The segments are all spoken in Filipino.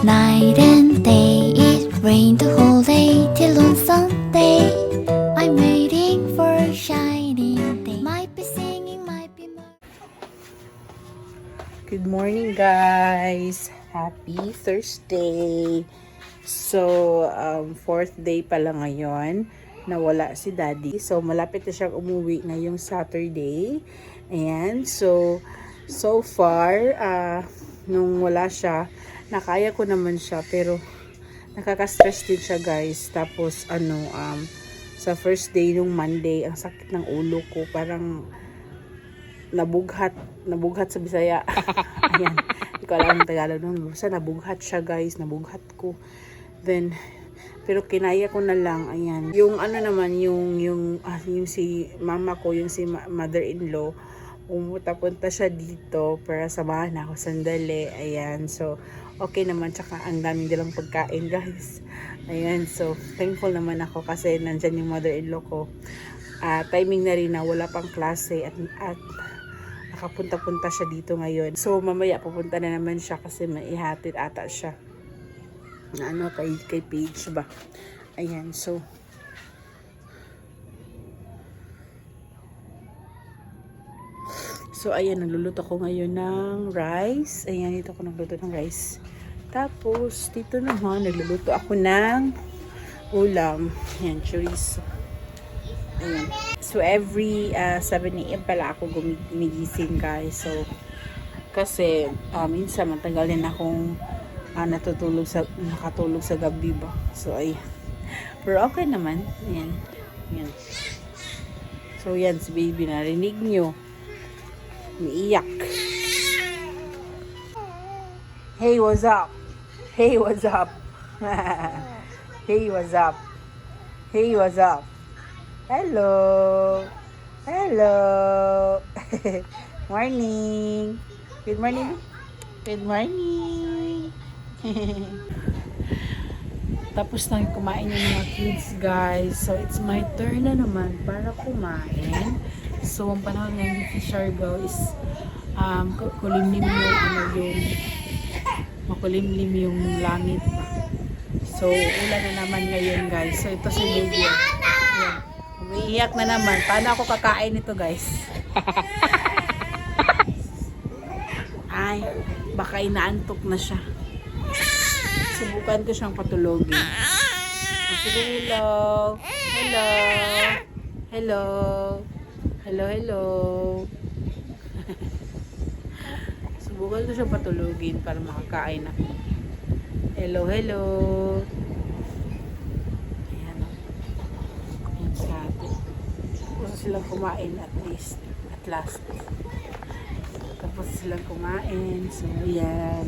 night and day. It rained the whole day till on Sunday. I'm waiting for a shining day. Might be singing, might be Good morning, guys. Happy Thursday. So, fourth day pala ngayon na wala si Daddy. So, malapit na siyang umuwi ngayong Saturday. Ayan. So far, nung wala siya, nakaya ko naman siya. Pero, nakaka-stress din siya, guys. Tapos, sa first day nung Monday, ang sakit ng ulo ko. Parang, nabughat sa Bisaya. Ayan. Hindi ko alam ang Tagalog nun. Basta nabughat siya, guys. Nabughat ko. Then, pero kinaya ko na lang. Ayan. Yung yung si mama ko, yung si mother-in-law, punta siya dito para samahan ako sandali. Ayan. So, okay naman. Tsaka ang daming dalang pagkain, guys. Ayan. So, thankful naman ako kasi nandyan yung mother-in-law ko. Timing na rin na wala pang klase at nakapunta-punta siya dito ngayon. So, mamaya pupunta na naman siya kasi maihatid ata siya. Kay Paige ba? Ayan, so. So, ayan, nagluluto ko ngayon ng rice. Ayan, dito ako nagluto ng rice. Tapos, dito naman, nagluluto ako ng ulam. Ayan, chorizo. Ayan. So, every 7 a.m. pala ako gumigising, guys. So, kasi, minsan matagal din akong nakatulog sa gabi ba. So, ayan. Pero okay naman. Ayan. Ayan. So, yan, si baby, narinig nyo. Umiiyak. Hey, what's up? Hey, what's up? Hey, what's up? Hey, what's up? Hello. Hello. Morning. Good morning. Good morning. Tapos na kumain yung mga kids, guys. So, it's my turn na naman para kumain. So, ang panahon ngayon sa Siargao is makulimlim yung langit. So, ulan na naman ngayon, guys. So, ito si baby. Ayan. Umiiyak na naman. Paano ako kakain ito, guys? Ay, baka inaantok na siya. Subukan ko siyang patulogin. Sige, hello. Hello. Hello. Hello, hello. Subukan ko siyang patulogin para makakain ako. Hello, hello. Ayan o. Ayan sa atin. Tapos silang kumain at last. Tapos silang kumain. So, ayan.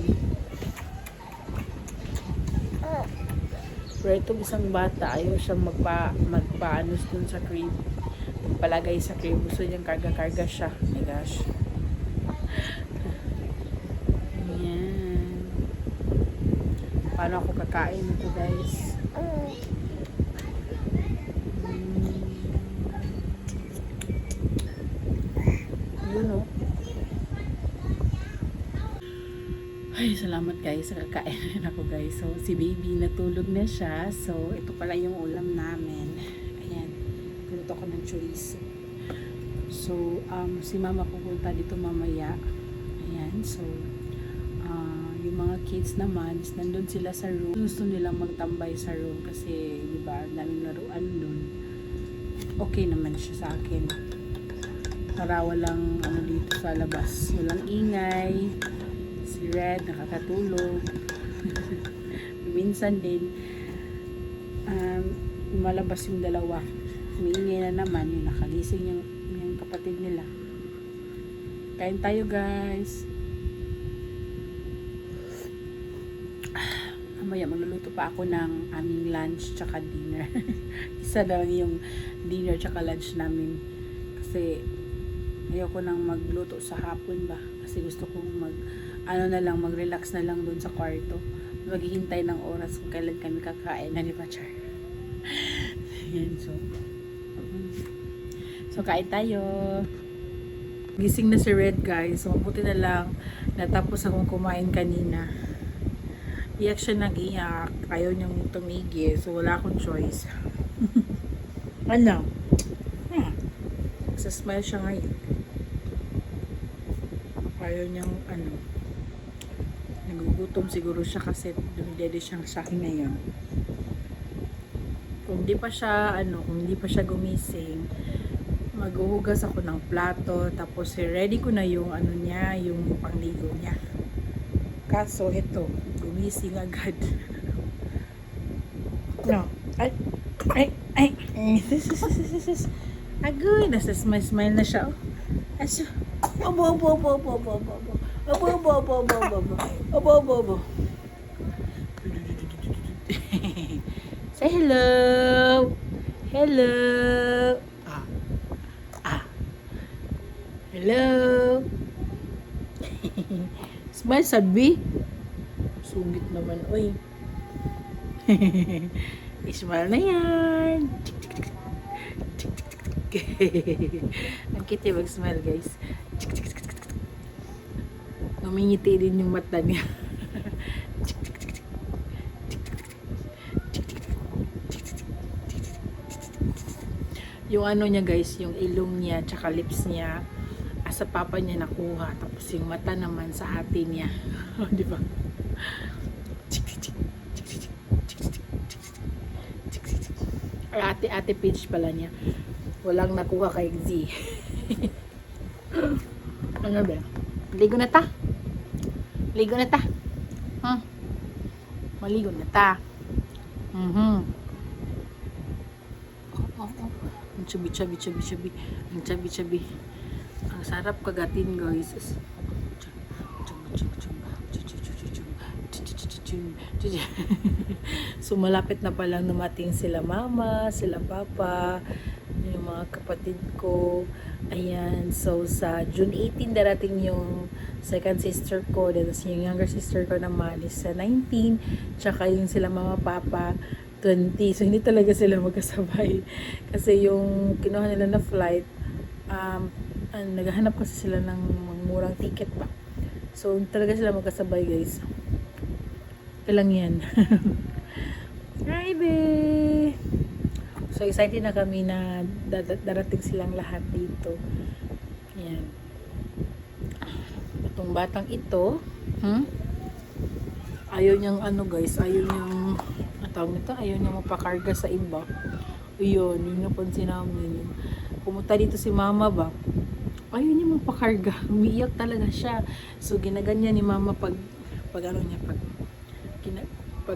Pero itong isang bata, ayaw siyang magpaanos dun sa crib. Magpalagay sa crib. Gusto niyang karga-karga siya. Oh my gosh. Ayan. Paano ako kakain ito, guys? Yun o. Ay, salamat guys sa kakain ako, guys. So, si baby natulog na siya. So, ito pala yung ulam namin. Ayan. Pinuto ko ng chorizo. So, si mama pupunta dito mamaya. Ayan. So, yung mga kids naman, nandun sila sa room. Gusto nilang magtambay sa room kasi, di ba, daming laruan dun. Okay naman siya sa akin. Para walang dito sa labas. Walang ingay. Si Red nakakatulog. Minsan din lumalabas yung dalawa. Umiingay na naman yung nakagising yung kapatid nila. Kain tayo, guys. Mamaya magluluto pa ako ng aming lunch tsaka dinner. Isa lang yung dinner tsaka lunch namin. Kasi ayoko nang magluto sa hapon ba. Kasi gusto kong mag-relax na lang doon sa kwarto. Maghihintay ng oras kung kailan kami kakain na ni Pachar. Yan, so kain tayo. Gising na si Red, guys. So mabuti na lang natapos akong kumain kanina. Iyak siya nag-iyak. Ayaw niyang tumigil. So, wala akong choice. Ano? Sa-smile siya ngayon. Ayaw niyang, nagugutom siguro siya kasi dumidede siyang sa akin ngayon. Kung di pa siya, kung di pa siya gumising, maghuhugas ako ng plato, tapos ready ko na yung, niya, yung pangligo niya. Kaso, ito, gumising agad. No. Ay. Agoy, nasa smile na siya. Aso. Abo. Say hello. Hello. Hello. Smile, sabi. Sungit naman, oy. Smile na yan. Ang cute mag-smile, guys. Ngumingiti din yung mata niya. Yung niya, guys, yung ilong niya, tsaka lips niya, sa papa niya nakuha. Tapos yung mata naman sa ate niya. Di ba? Ate page pala niya. Walang nakuha kay Z. Ano ba? Ligo na ta? Maligo na ta. Ang chubby. Ang chubby. Ang sarap kagatin, guys. So malapit na palang dumating sila mama, sila papa, yung mga kapatid ko. Ayan, so sa June 18 darating yung second sister ko, then yung younger sister ko naman is sa 19, tsaka yung sila mama papa 20. So hindi talaga sila magkasabay kasi yung kinuha nila na flight, naghahanap kasi sila ng murang ticket ba, so talaga sila magkasabay, guys. Lang yan. Hi, babe! So, excited na kami na darating silang lahat dito. Yan. Itong batang ito, ayaw niyang guys, ayaw niyang, ayaw niyang mapakarga sa iba. Yun, yung napansin namin. Pumunta dito si mama ba, ayaw niya mapakarga. Umiiyak talaga siya. So, ginaganyan ni mama pag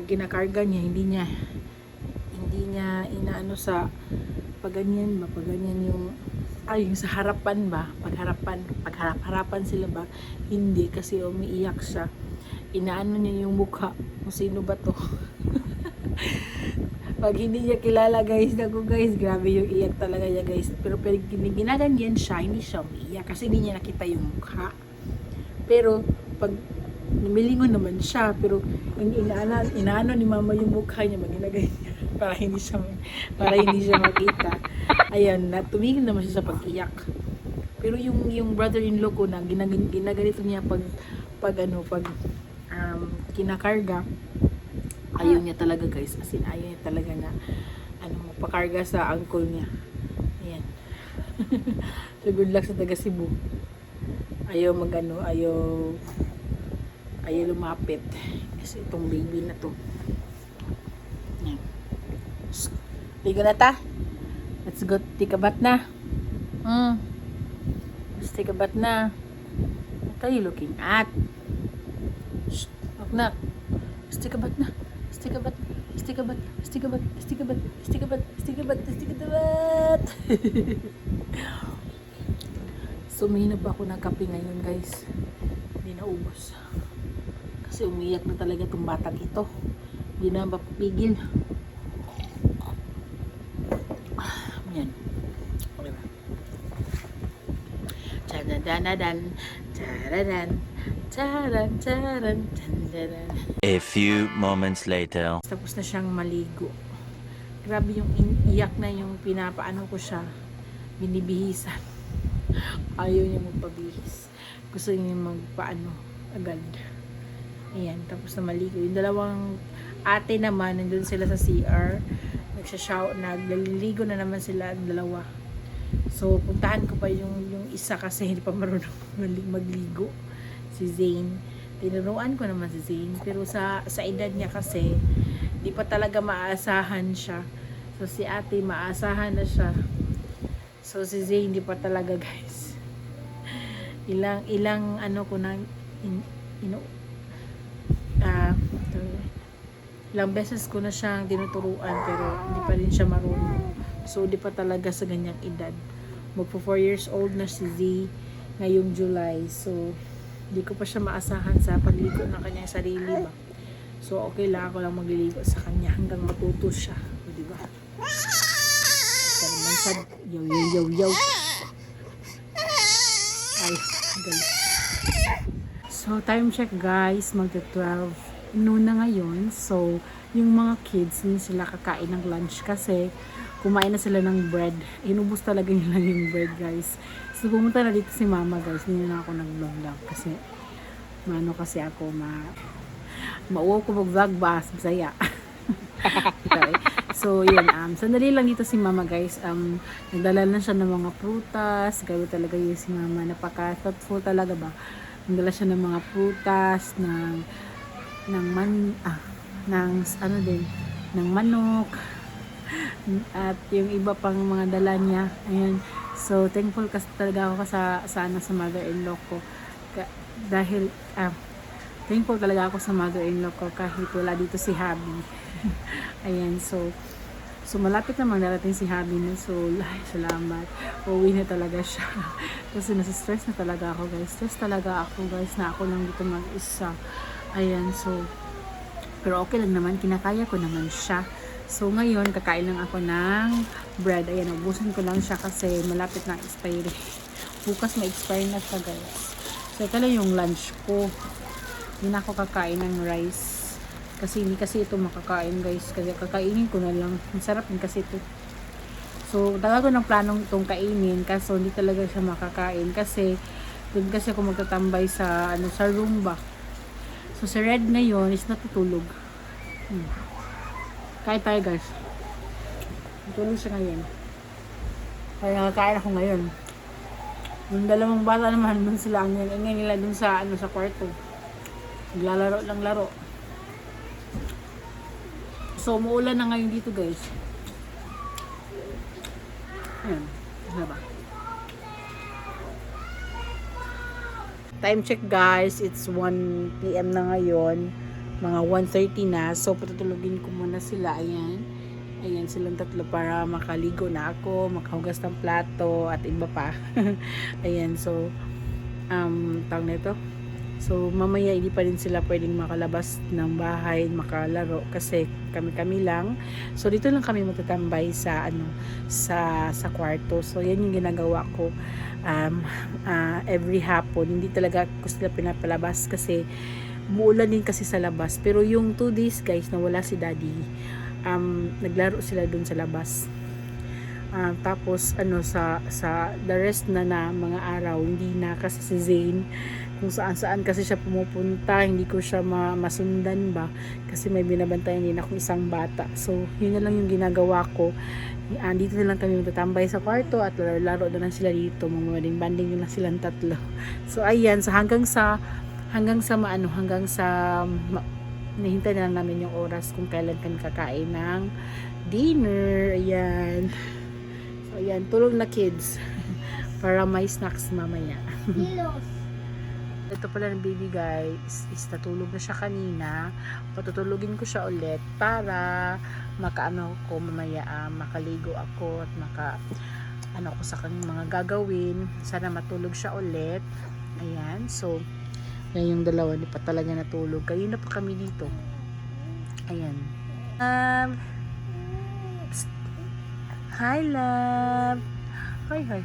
ginakarga niya, hindi niya inaano sa pag ganyan yung yung sa harapan ba, pagharap-harapan sila ba, hindi, kasi umiiyak siya, inaano niya yung mukha kung sino ba to. Pag hindi niya kilala, guys, grabe yung iyak talaga niya, guys. Pero ginaganyan siya, hindi siya umiiyak kasi hindi niya nakita yung mukha. Pero pag milingon naman siya, pero inaano ni mama yung mukha niya, maginagay niya para hindi siya makita. Ayan, tumigil naman siya sa pag-iyak. Pero yung brother-in-law ko na ginaganito niya pag kinakarga, ayaw niya talaga, guys. As in, ayaw niya talaga na mapakarga sa uncle niya. Ayan. So good luck sa taga Cebu. Ayaw lumapit kasi itong baby na to. Yan. Ligo na ta. Let's go take a bath na. Let's take a bath na. What are you looking at? Shh, na. Let's take a bath na. Let's take a bath. So umihinap ako ng kape ngayon, guys. Hindi na ubos. Kasi umiyak na talaga itong batang ito. Hindi na mapapigil. Yan. Charan. A few moments later. Tapos na siyang maligo. Grabe yung iyak na yung pinapaano ko siya. Binibihisan. Ayaw niya magpabihis. Gusto niya magpaano agad. Ayan, tapos na maligo. Yung dalawang ate naman, nandun sila sa CR. Nagliligo na naman sila ang dalawa. So, puntahan ko pa yung isa kasi hindi pa marunong magligo. Si Zane. Tinuruan ko naman si Zane. Pero sa edad niya kasi, di pa talaga maaasahan siya. So, si ate, maaasahan na siya. So, si Zane, di pa talaga, guys. Ilang ano ko na, ilang beses ko na siyang tinuturuan pero hindi pa rin siya marunong. So, di pa talaga sa ganyang edad. Magpo 4 years old na si Z ngayong July. So, di ko pa siya maasahan sa pagligo ng kanyang sarili ba. So, okay lang ako lang magliligo sa kanya hanggang matuto siya. O, di ba? Yaw, yaw, yaw, yaw. Ay, galit. So, time check guys, magta-12 noon na ngayon. So, yung mga kids, hindi sila kakain ng lunch kasi kumain na sila ng bread. Inubos talaga nila yung bread guys. So, pumunta na dito si mama guys. Hindi na ako nag-vlog lang kasi kasi ako mauwaw ko mag-vlog ba? Bisaya. Okay. So, yun. Sandali lang dito si mama guys. Nagdala na siya ng mga prutas. Gawin talaga yun si mama. Napaka-thoughtful talaga ba? Nagdala siya ng mga prutas, ng manok, at yung iba pang mga dala niya. Ayan. So, thankful kasi talaga ako sa mother-in-law ko. Dahil, thankful talaga ako sa mother-in-law ko kahit wala dito si Habi. Ayan, so malapit na magdarating si Habi na. So, salamat. Uuwi na talaga siya. Kasi nasa-stress na talaga ako, guys. Stress talaga ako, guys, na ako lang dito mag-isa. Ayan, so, pero okay lang naman. Kinakaya ko naman siya. So, ngayon, kakain lang ako ng bread. Ayan, ubusin ko lang siya kasi malapit na expiry. Bukas ma-expire na siya, guys. So, ito lang yung lunch ko. Hindi na ako kakain ng rice. Kasi hindi kasi ito makakain guys. Kasi kakainin ko na lang. Masarap din kasi ito. So, talaga ko ng planong itong kainin. Kaso hindi talaga siya makakain. Kasi, doon kasi ako magtatambay sa room ba. So, si Red ngayon is natutulog. Kain tayo guys. Natulog siya ngayon. Kaya nakakain ako ngayon. Yung dalawang bata naman, dun sila. Ang ingay nila dun sa kwarto. Naglalaro lang laro. So, umuulan na ngayon dito guys. Ayan. Diba? Time check guys. It's 1 PM na ngayon. Mga 1:30 na. So, patutulugin ko muna sila. Ayan. Ayan silang tatlo para makaligo na ako. Makahugas ng plato. At iba pa. Ayan. So, tawag na ito. So, mamaya hindi pa rin sila pwedeng makalabas ng bahay, makalaro kasi kami lang. So, dito lang kami matatambay sa kwarto. So, yan yung ginagawa ko every hapon. Hindi talaga ko sila pinapalabas kasi muulan din kasi sa labas. Pero yung 2 days guys na wala si daddy, naglaro sila dun sa labas. Tapos sa the rest na mga araw hindi na kasi si Zane kung saan kasi siya pumupunta, hindi ko siya masundan ba kasi may binabantayan din akong isang bata. So yun na lang yung ginagawa ko. Dito na lang kami magtatambay sa kwarto at laro na lang sila dito, mga banding na silang tatlo. So ayan, so hanggang sa nahintay na lang namin yung oras kung kailan kami kakain ng dinner. Ayan. So, ayan. Tulog na kids. Para may snacks mamaya. Ito pala ng baby guys. Is natulog na siya kanina. Patutulugin ko siya ulit para makaano ko mamaya. Makaligo ako at ko sa kanyang mga gagawin. Sana matulog siya ulit. Ayan. So, yan yung dalawa. Hindi pa talaga natulog. Kayo na pa kami dito. Ayan. Hi, love. Hi. Hi.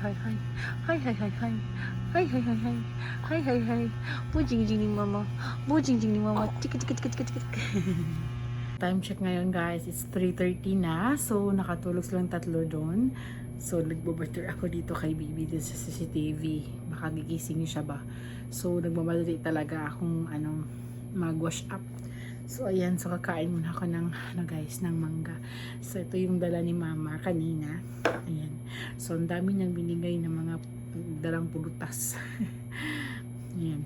Bujing ni mama. Tik. Time check ngayon guys. It's 3:30 na. So, nakatulog silang tatlo doon. So, nagbo-butter ako dito kay baby din sa CCTV. Baka gigising siya ba. So, nagmamadali talaga akong mag-wash up. So, ayan. So, kakain muna ako ng, guys, ng mangga. So, ito yung dala ni mama kanina. Ayan. So, ang dami niyang binigay ng mga dalang pulutas. Ayan.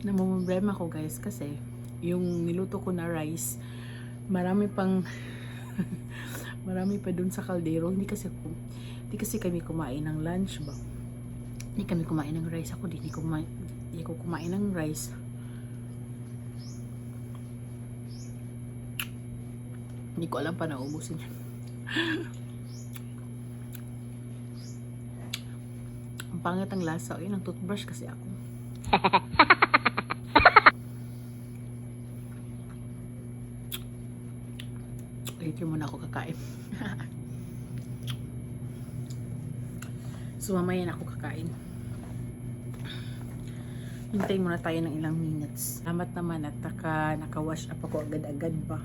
Namumroblema ko, guys, kasi yung niluto ko na rice, marami pang marami pa dun sa kaldero. Hindi kasi kami kumain ng lunch ba. Hindi kami kumain ng rice. Ako hindi ko kumain ng rice. Hindi ko alam pa naubusin yan. Ang pangit ang lasa. Ayun, ang toothbrush kasi ako. Later muna ako kakain. So, mamaya na ako kakain. Hintayin muna tayo ng ilang minutes. Salamat naman at naka-wash up ako agad-agad ba.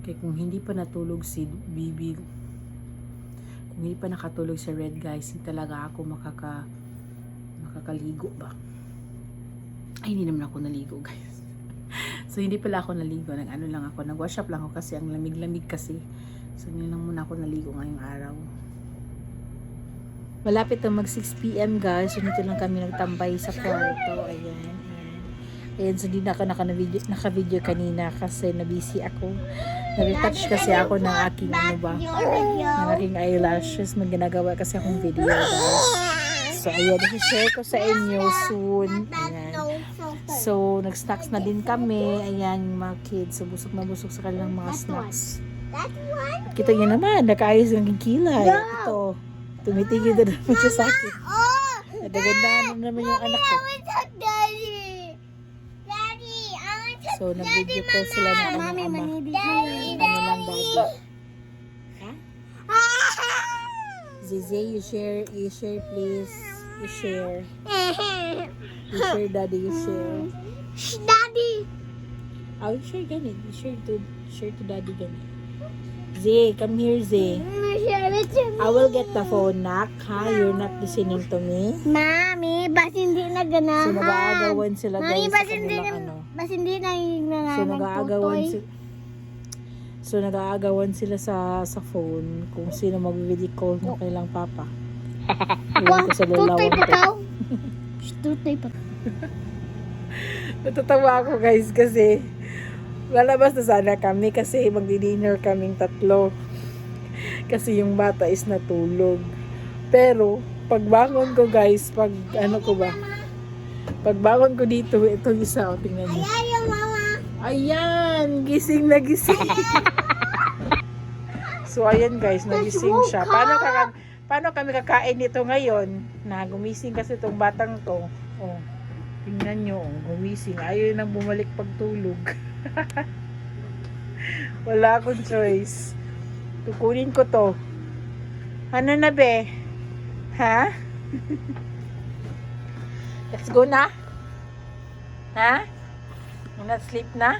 Kaya kung hindi pa natulog si Bibi, kung hindi pa nakatulog si Red, guys, hindi talaga ako makakaligo ba. Ay, hindi naman ako naligo, guys. So, hindi pala ako naligo. Nag-wash up lang ako kasi ang lamig-lamig kasi. So, hindi lang muna ako naligo ngayong araw. Malapit na mag 6 PM, guys. So, dito lang kami nagtambay sa kwarto. Ayan. Ayan. So, hindi na ako naka-video kanina kasi nabisi ako. Nag-retouch kasi ako ng aking ng aking eyelashes. Ginagawa kasi akong video, guys. So, ayan. I-share ko sa inyo soon. Ayan. So, nag-snacks na din kami. Ayan, yung mga kids. So, busog na busog sa kanilang mga snacks. At kita nyo naman, nakaayos ng kilay. Ito. Tumitigil na naman siya sa akin. Nadagandahan na naman yung anak ko. So, nag-video ko sila ng ama. Ano lang, daddy? Ha? Zizi, you share please. You share. You share, daddy, you share. Daddy! Oh, you share ganit. You share to daddy ganit. Zay, come here, Zay. I will get the phone, Nak. Ha? You're not listening to me? Mami, bas hindi na ganahan. So, nag-aagawan sila, guys. Mami, sa kanilang bas hindi na yung So, nag-aagawan sila sa phone kung sino mag-video call ng kailang papa. Iwan ko sa lalawan ko. Tutay pa. Natatawa ako, guys, kasi lalabas na sana kami kasi magdi-dinner kaming tatlo. Kasi yung bata is natulog. Pero, pagbangon ko, guys, pagbangon ko dito, ito isa, o, tingnan niyo. Ayaw, mama. Ayan, gising na gising. So, ayan, guys, nagising siya. Paano kami kakain nito ngayon? Na gumising kasi itong batang to. Oh, tingnan nyo, gumising. Ayaw nang bumalik pagtulog. Wala akong choice. Tukunin ko to. Ano na, be? Ha? Let's go na? Ha? You're not sleep na?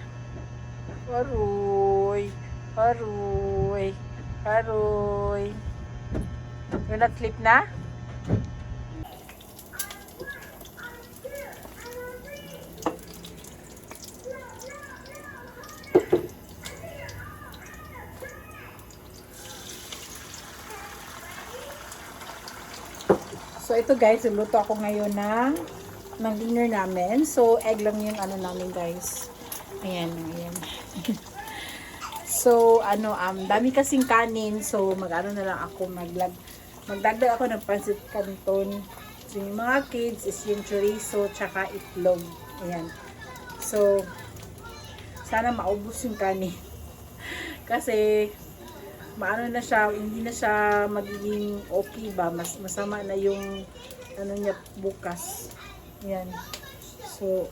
Aroy. Aroy. Aroy. You're not sleep na? So, ito, guys, luto ako ngayon ng dinner namin. So, egg lang yung namin, guys. Ayan, ayan. So, dami kasing kanin. So, na lang ako, magdagdag ako ng pancit canton. So, yung mga kids is yung chorizo, tsaka itlog. Ayan. So, sana maubos yung kanin. Kasi, na siya, hindi na siya magiging okay ba, masama na yung niya bukas. Yan. So,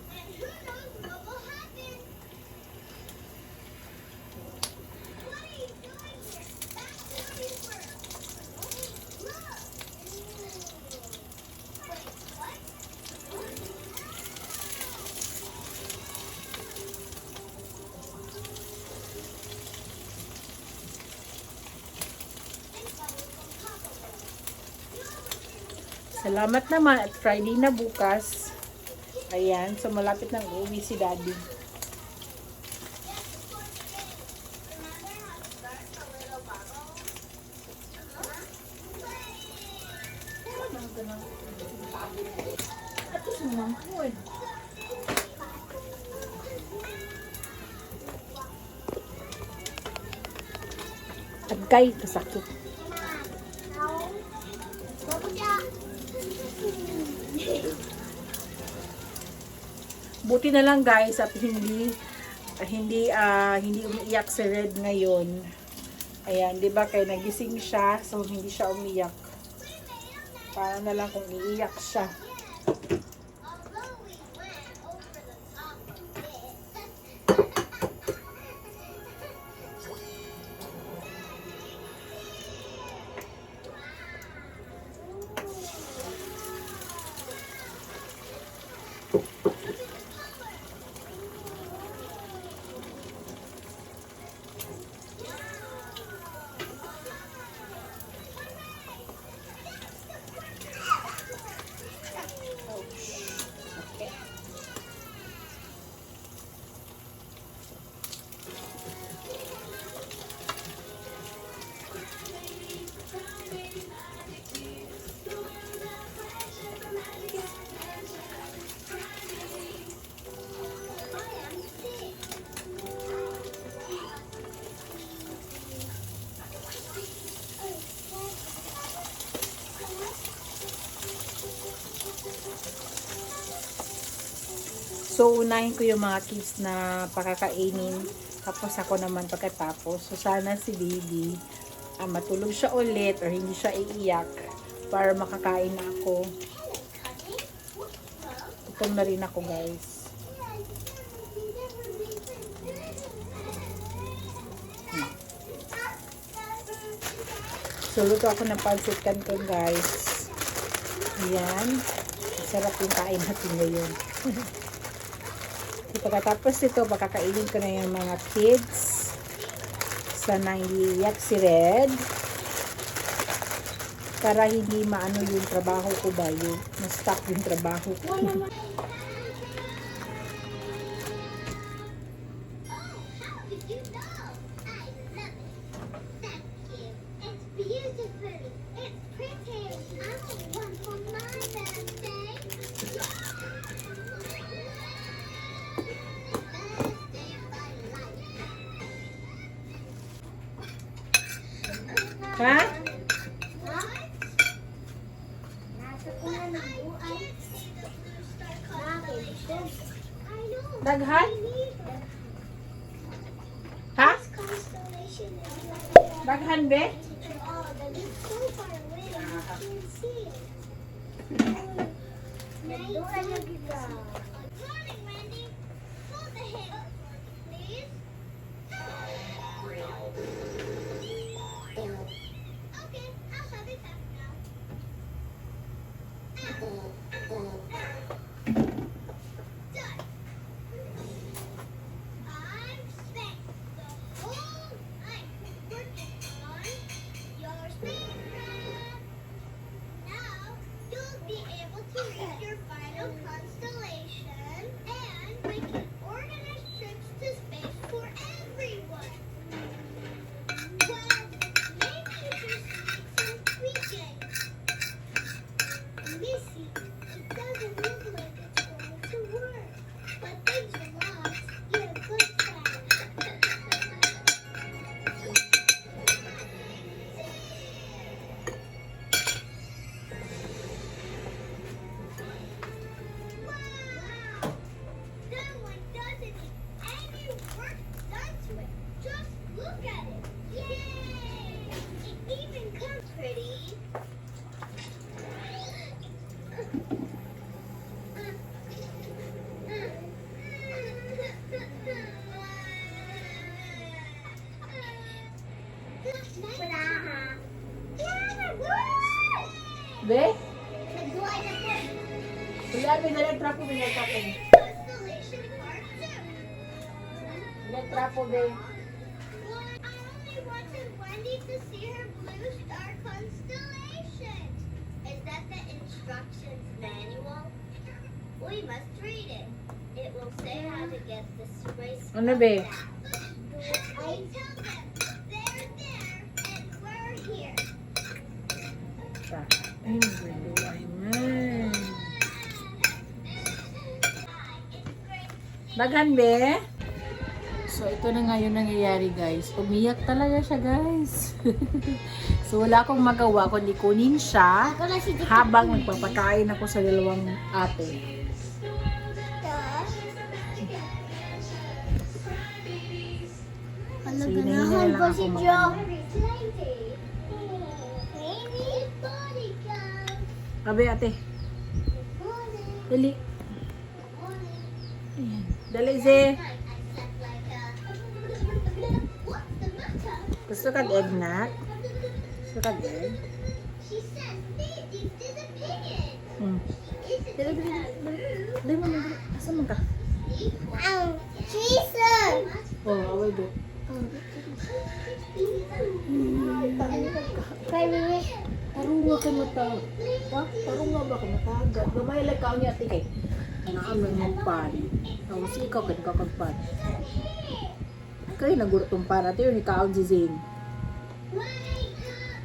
Salamat naman at Friday na bukas. Ayan, so malapit nang uuwi si Daddy. Agkay, kasakit. Buti na lang guys at hindi umiiyak si Red ngayon. Ayan, 'di ba kaya nagising siya, so hindi siya umiyak. Para na lang kung iiyak siya. So, unahin ko yung mga kids na pakakainin. Tapos ako naman pagkatapos. So, sana si baby matulog siya ulit or hindi siya iiyak para makakain na ako. Gutom na rin ako guys. So, luto ako ng pancit canton guys. Ayan. Sarap yung kain natin ngayon. Pagkatapos nito, pakakainin ko na yung mga kids. Sana hindi iyak si Red. Para hindi maano yung trabaho ko ba, yung na-stop yung trabaho ko. Ha? Daghan? Ha? Daghan be? Be? Wala, pinag-trapo, pinag-trapo. Pinag-trapo, be. I only wanted Wendy to see her blue star constellation. Is that the instructions manual? We must read it. It will say how to get the sprays. Ano be? I tell them they're there and we're here. Ay, ay man. Daghan be? So, ito na nga yung nangyayari, guys. Umiyak talaga siya, guys. So, wala akong magawa kundi kunin siya Ako na si habang nagpapakain ako sa dalawang ate. So, hinahinga lang ako mag-ano. Abe, ate. Dali. Ayan. Dali, Zé. Gusto kag egg, Nat? Gusto kag egg? Hmm. Dali, dali, dali. Dali mo, dali. Asa man ka? Oh, away do. Tarunga ka mata. Ha? Tarunga ba ka matagat? Gamay lang ka niya, ate kay. Naaman magpan. Tapos ikaw ka nagkakagpan. Kaya naguro tong para. Ito yun, ikaon si Zane.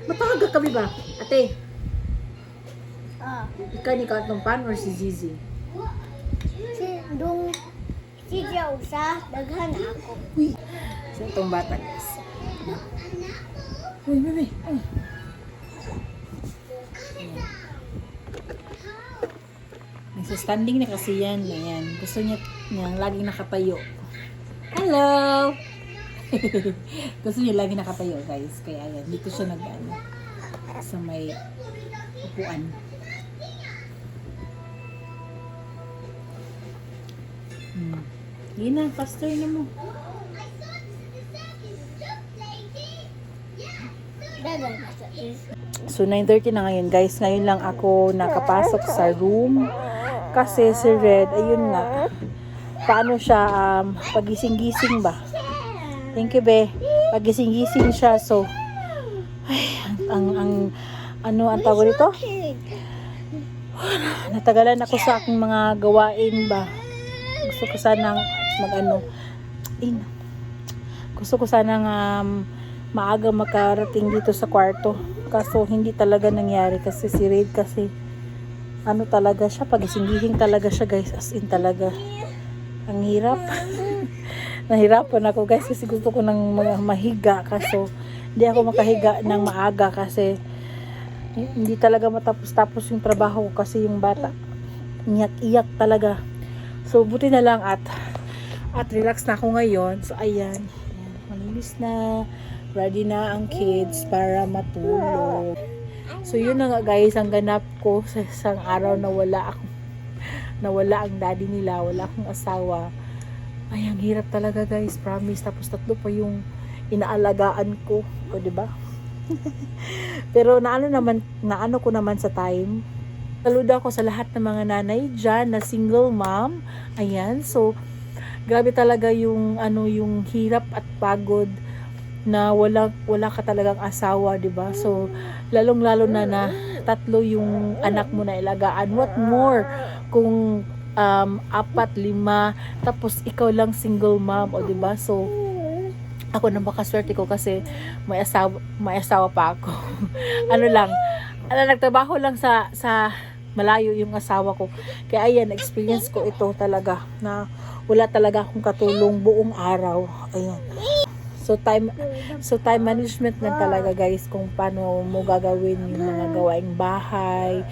Matagat kami ba? Ate, ikaw ni ikaon tong pan or si Zizi? Si Jausa, daghan ako. Uy, sa itong bata, guys. Uy, bebe. Ay. Nasa standing na kasi yan. Ayan. Gusto niya laging nakatayo. Hello! Gusto niya laging nakatayo, guys. Kaya ayan, dito siya nag-ano sa may upuan. Yun na, faster na mo. So 9:30 na ngayon, guys. Ngayon lang ako nakapasok sa room kasi si Red, ayun nga, paano siya pagising-gising ba? Thank you, be. Pagising-gising siya, so ay, ang tawag dito? Natagalan ako sa aking mga gawain ba. Gusto ko sanang gusto ko sanang maaga makarating dito sa kwarto. Kaso hindi talaga nangyari kasi si Red kasi talaga siya, pagising-gising talaga siya, guys. As in talaga. Ang hirap. Nahirapan ako, guys, kasi gusto ko nang mahiga. Kaso hindi ako makahiga ng maaga kasi hindi talaga matapos-tapos yung trabaho ko kasi yung bata iyak talaga. So buti na lang at relax na ako ngayon. So ayan, malinis na, ready na ang kids para matulog. So yun na nga, guys, ang ganap ko sa isang araw na wala ang daddy nila, wala akong asawa. Ay, ang hirap talaga, guys, promise. Tapos 3 pa yung inaalagaan ko, o diba? Pero naano ko naman sa time. Saludo ako sa lahat ng mga nanay dyan na single mom. Ayan, so grabe talaga yung yung hirap at pagod na wala ka talagang asawa, 'di ba? So lalong-lalo na 3 yung anak mo na ilagaan. What more kung 4, 5 tapos ikaw lang single mom, o 'di ba? So ako napakaswerte ko kasi may asawa pa ako. Nagtrabaho lang sa malayo yung asawa ko. Kaya ayan, experience ko ito talaga na wala talaga akong katulong buong araw. Ayan. So time management na talaga, guys, kung paano mo gagawin yung mga gawaing bahay,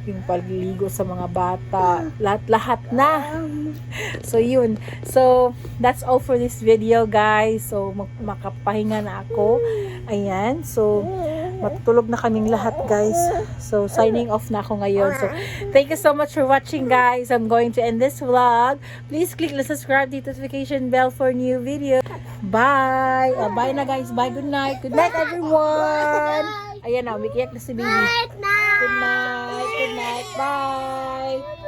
yung pagliligo sa mga bata, lahat na. So yun. So that's all for this video, guys. So makapahinga na ako. Ayan. So matutulog na kaming lahat, guys. So signing off na ako ngayon. So thank you so much for watching, guys. I'm going to end this vlog. Please click the subscribe notification bell for new video. Bye. Bye na, guys. Bye. Good night. Good night, everyone. Ayan na, umikiyak na si baby. Good night. Good night. Bye.